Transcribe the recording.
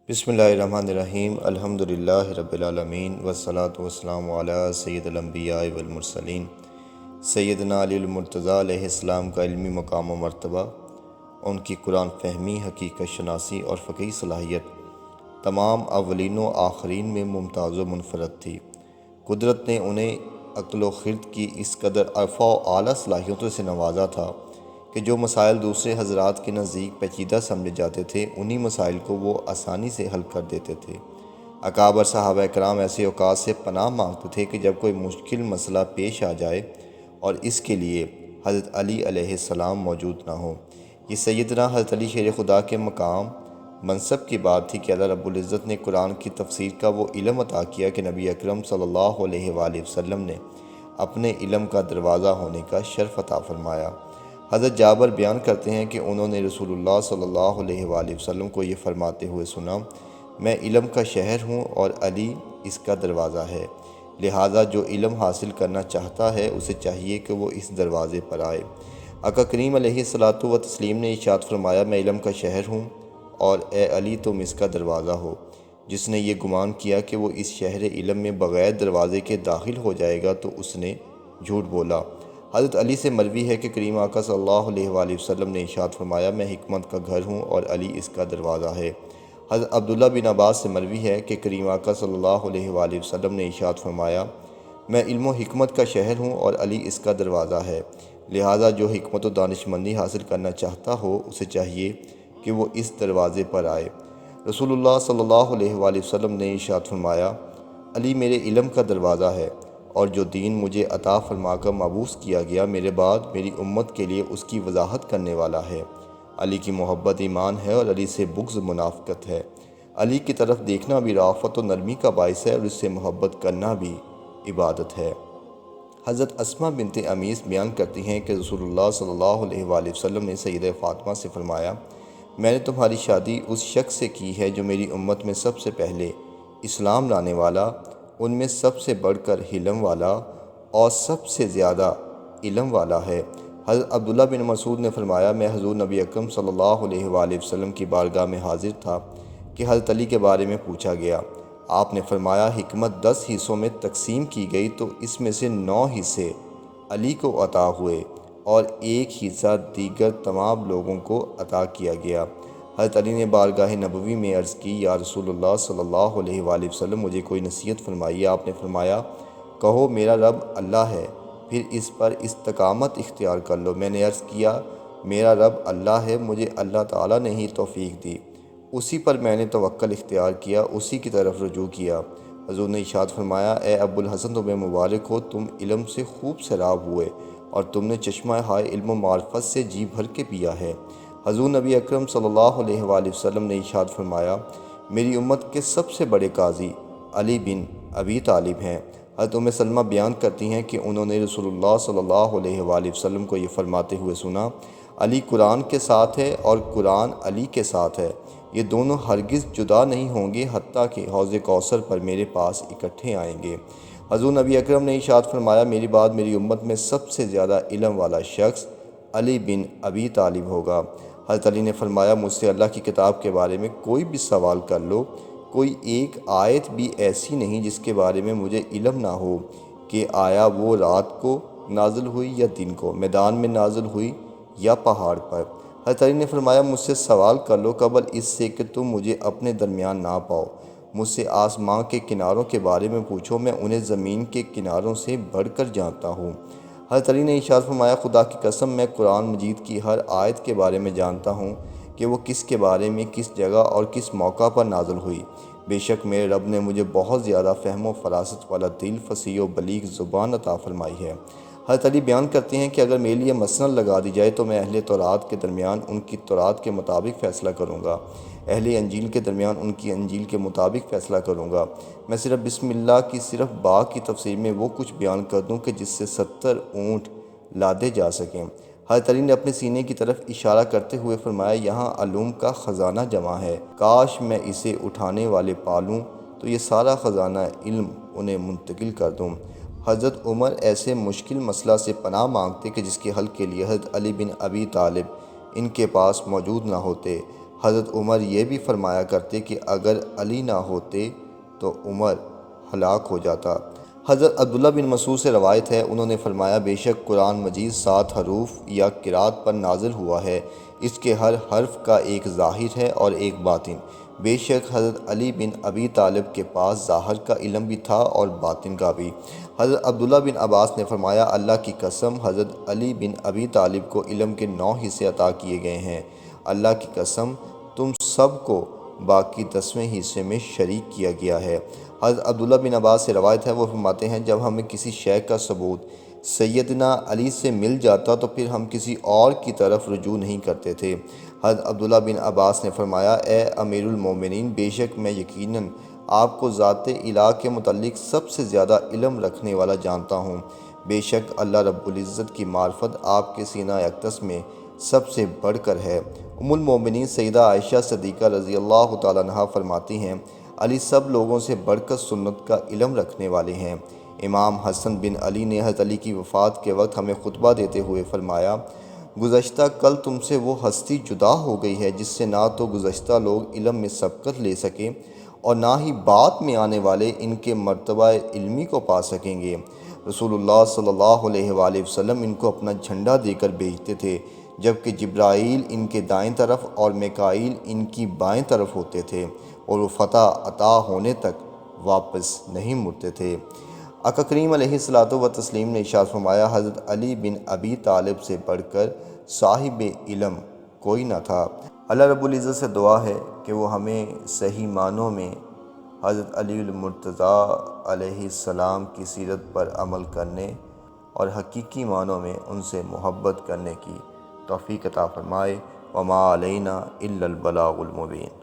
بسم اللہ الرحمن الرحیم الحمدللہ رب العالمین والصلاة والسلام علی سید الانبیاء والمرسلین سیدنا علی المرتضیٰ علیہ السلام کا علمی مقام و مرتبہ، ان کی قرآن فہمی، حقیقت شناسی اور فقہی صلاحیت تمام اولین و آخرین میں ممتاز و منفرد تھی۔ قدرت نے انہیں عقل و خرد کی اس قدر ارفع و اعلیٰ صلاحیتوں سے نوازا تھا کہ جو مسائل دوسرے حضرات کے نزدیک پیچیدہ سمجھے جاتے تھے، انہی مسائل کو وہ آسانی سے حل کر دیتے تھے۔ اکابر صحابہ کرام ایسے اوقات سے پناہ مانگتے تھے کہ جب کوئی مشکل مسئلہ پیش آ جائے اور اس کے لیے حضرت علی علیہ السلام موجود نہ ہوں۔ یہ سیدنا حضرت علی شیر خدا کے مقام منصب کی بات تھی کہ اللہ رب العزت نے قرآن کی تفسیر کا وہ علم عطا کیا کہ نبی اکرم صلی اللہ علیہ وآلہ وسلم نے اپنے علم کا دروازہ ہونے کا شرف عطا فرمایا۔ حضرت جابر بیان کرتے ہیں کہ انہوں نے رسول اللہ صلی اللہ علیہ وآلہ وسلم کو یہ فرماتے ہوئے سنا، میں علم کا شہر ہوں اور علی اس کا دروازہ ہے، لہٰذا جو علم حاصل کرنا چاہتا ہے اسے چاہیے کہ وہ اس دروازے پر آئے۔ آقا کریم علیہ الصلاۃ والتسلیم نے ارشاد فرمایا، میں علم کا شہر ہوں اور اے علی تم اس کا دروازہ ہو۔ جس نے یہ گمان کیا کہ وہ اس شہر علم میں بغیر دروازے کے داخل ہو جائے گا تو اس نے جھوٹ بولا۔ حضرت علی سے مروی ہے کہ کریم آقا صلی اللہ علیہ وآلہ وسلم نے ارشاد فرمایا، میں حکمت کا گھر ہوں اور علی اس کا دروازہ ہے۔ حضرت عبداللہ بن عباس سے مروی ہے کہ کریم آقا صلی اللہ علیہ وآلہ وسلم نے ارشاد فرمایا، میں علم و حکمت کا شہر ہوں اور علی اس کا دروازہ ہے، لہٰذا جو حکمت و دانشمندی حاصل کرنا چاہتا ہو اسے چاہیے کہ وہ اس دروازے پر آئے۔ رسول اللہ صلی اللہ علیہ وآلہ وسلم نے ارشاد فرمایا، علی میرے علم کا دروازہ ہے اور جو دین مجھے عطا فرما کر مبعوث کیا گیا میرے بعد میری امت کے لیے اس کی وضاحت کرنے والا ہے۔ علی کی محبت ایمان ہے اور علی سے بغض منافقت ہے۔ علی کی طرف دیکھنا بھی رافت و نرمی کا باعث ہے اور اس سے محبت کرنا بھی عبادت ہے۔ حضرت اسماء بنت امیس بیان کرتی ہیں کہ رسول اللہ صلی اللہ علیہ وآلہ وسلم نے سیدہ فاطمہ سے فرمایا، میں نے تمہاری شادی اس شخص سے کی ہے جو میری امت میں سب سے پہلے اسلام لانے والا، ان میں سب سے بڑھ کر حلم والا اور سب سے زیادہ علم والا ہے۔ حضرت عبداللہ بن مسعود نے فرمایا، میں حضور نبی اکرم صلی اللہ علیہ وآلہ وسلم کی بارگاہ میں حاضر تھا کہ حضرت علی کے بارے میں پوچھا گیا۔ آپ نے فرمایا، حکمت 10 حصوں میں تقسیم کی گئی تو اس میں سے 9 حصے علی کو عطا ہوئے اور 1 حصہ دیگر تمام لوگوں کو عطا کیا گیا۔ حضرت علی نے بارگاہ نبوی میں عرض کی، یا رسول اللہ صلی اللہ علیہ وآلہ وسلم مجھے کوئی نصیحت فرمائیے۔ آپ نے فرمایا، کہو میرا رب اللہ ہے، پھر اس پر استقامت اختیار کر لو۔ میں نے عرض کیا، میرا رب اللہ ہے، مجھے اللہ تعالیٰ نے ہی توفیق دی، اسی پر میں نے توکل اختیار کیا، اسی کی طرف رجوع کیا۔ حضور نے ارشاد فرمایا، اے ابو الحسن تمہیں مبارک ہو، تم علم سے خوب سیراب ہوئے اور تم نے چشمہ ہائے علم و معرفت سے جی بھر کے پیا ہے۔ حضور نبی اکرم صلی اللہ علیہ وآلہ وسلم نے ارشاد فرمایا، میری امت کے سب سے بڑے قاضی علی بن ابی طالب ہیں۔ حضرت ام سلمہ بیان کرتی ہیں کہ انہوں نے رسول اللہ صلی اللہ علیہ وآلہ وسلم کو یہ فرماتے ہوئے سنا، علی قرآن کے ساتھ ہے اور قرآن علی کے ساتھ ہے، یہ دونوں ہرگز جدا نہیں ہوں گے حتیٰ کہ حوض کوثر پر میرے پاس اکٹھے آئیں گے۔ حضور نبی اکرم نے ارشاد فرمایا، میری بعد میری امت میں سب سے زیادہ علم والا شخص علی بن ابی طالب ہوگا۔ حضرت علی نے فرمایا، مجھ سے اللہ کی کتاب کے بارے میں کوئی بھی سوال کر لو، کوئی ایک آیت بھی ایسی نہیں جس کے بارے میں مجھے علم نہ ہو کہ آیا وہ رات کو نازل ہوئی یا دن کو، میدان میں نازل ہوئی یا پہاڑ پر۔ حضرت علی نے فرمایا، مجھ سے سوال کر لو قبل اس سے کہ تم مجھے اپنے درمیان نہ پاؤ، مجھ سے آسمان کے کناروں کے بارے میں پوچھو، میں انہیں زمین کے کناروں سے بڑھ کر جانتا ہوں۔ حضرت علی نے ارشاد فرمایا، خدا کی قسم میں قرآن مجید کی ہر آیت کے بارے میں جانتا ہوں کہ وہ کس کے بارے میں کس جگہ اور کس موقع پر نازل ہوئی، بے شک میرے رب نے مجھے بہت زیادہ فہم و فراست والا دل، فصیح و بلیغ زبان عطا فرمائی ہے۔ حضرت علی بیان کرتے ہیں کہ اگر میرے لیے مسند لگا دی جائے تو میں اہل تورات کے درمیان ان کی تورات کے مطابق فیصلہ کروں گا، اہل انجیل کے درمیان ان کی انجیل کے مطابق فیصلہ کروں گا۔ میں صرف بسم اللہ کی صرف با کی تفسیر میں وہ کچھ بیان کر دوں کہ جس سے 70 اونٹ لادے جا سکیں۔ حضرت علی نے اپنے سینے کی طرف اشارہ کرتے ہوئے فرمایا، یہاں علوم کا خزانہ جمع ہے، کاش میں اسے اٹھانے والے پالوں تو یہ سارا خزانہ علم انہیں منتقل کر دوں۔ حضرت عمر ایسے مشکل مسئلہ سے پناہ مانگتے کہ جس کے حل کے لیے حضرت علی بن ابی طالب ان کے پاس موجود نہ ہوتے۔ حضرت عمر یہ بھی فرمایا کرتے کہ اگر علی نہ ہوتے تو عمر ہلاک ہو جاتا۔ حضرت عبداللہ بن مسعود سے روایت ہے، انہوں نے فرمایا بے شک قرآن مجید 7 حروف یا قرات پر نازل ہوا ہے، اس کے ہر حرف کا ایک ظاہر ہے اور ایک باطن۔ بے شک حضرت علی بن ابی طالب کے پاس ظاہر کا علم بھی تھا اور باطن کا بھی۔ حضرت عبداللہ بن عباس نے فرمایا اللہ کی قسم حضرت علی بن ابی طالب کو علم کے 9 حصے عطا کیے گئے ہیں، اللہ کی قسم تم سب کو باقی 10ویں حصے میں شریک کیا گیا ہے۔ حضرت عبداللہ بن عباس سے روایت ہے، وہ فرماتے ہیں جب ہمیں کسی شے کا ثبوت سیدنا علی سے مل جاتا تو پھر ہم کسی اور کی طرف رجوع نہیں کرتے تھے۔ حضرت عبداللہ بن عباس نے فرمایا اے امیر المومنین، بے شک میں یقیناً آپ کو ذات الہ کے متعلق سب سے زیادہ علم رکھنے والا جانتا ہوں۔ بے شک اللہ رب العزت کی معرفت آپ کے سینہ اقدس میں سب سے بڑھ کر ہے۔ ام المومنین سیدہ عائشہ صدیقہ رضی اللہ تعالیٰ عنہا فرماتی ہیں علی سب لوگوں سے بڑھ کر سنت کا علم رکھنے والے ہیں۔ امام حسن بن علی نے حضرت علی کی وفات کے وقت ہمیں خطبہ دیتے ہوئے فرمایا گزشتہ کل تم سے وہ ہستی جدا ہو گئی ہے جس سے نہ تو گزشتہ لوگ علم میں سبقت لے سکیں اور نہ ہی بعد میں آنے والے ان کے مرتبہ علمی کو پا سکیں گے۔ رسول اللہ صلی اللہ علیہ وآلہ وسلم ان کو اپنا جھنڈا دے کر بھیجتے تھے، جبکہ جبرائیل ان کے دائیں طرف اور میکائیل ان کی بائیں طرف ہوتے تھے اور وہ فتح عطا ہونے تک واپس نہیں مڑتے تھے۔ آقا کریم علیہ الصلوۃ والتسلیم نے ارشاد فرمایا حضرت علی بن ابی طالب سے بڑھ کر صاحب علم کوئی نہ تھا۔ اللہ رب العزت سے دعا ہے کہ وہ ہمیں صحیح معنوں میں حضرت علی المرتضیٰ علیہ السلام کی سیرت پر عمل کرنے اور حقیقی معنوں میں ان سے محبت کرنے کی توفیق عطا فرمائے۔ وما علینا الا البلاغ المبین۔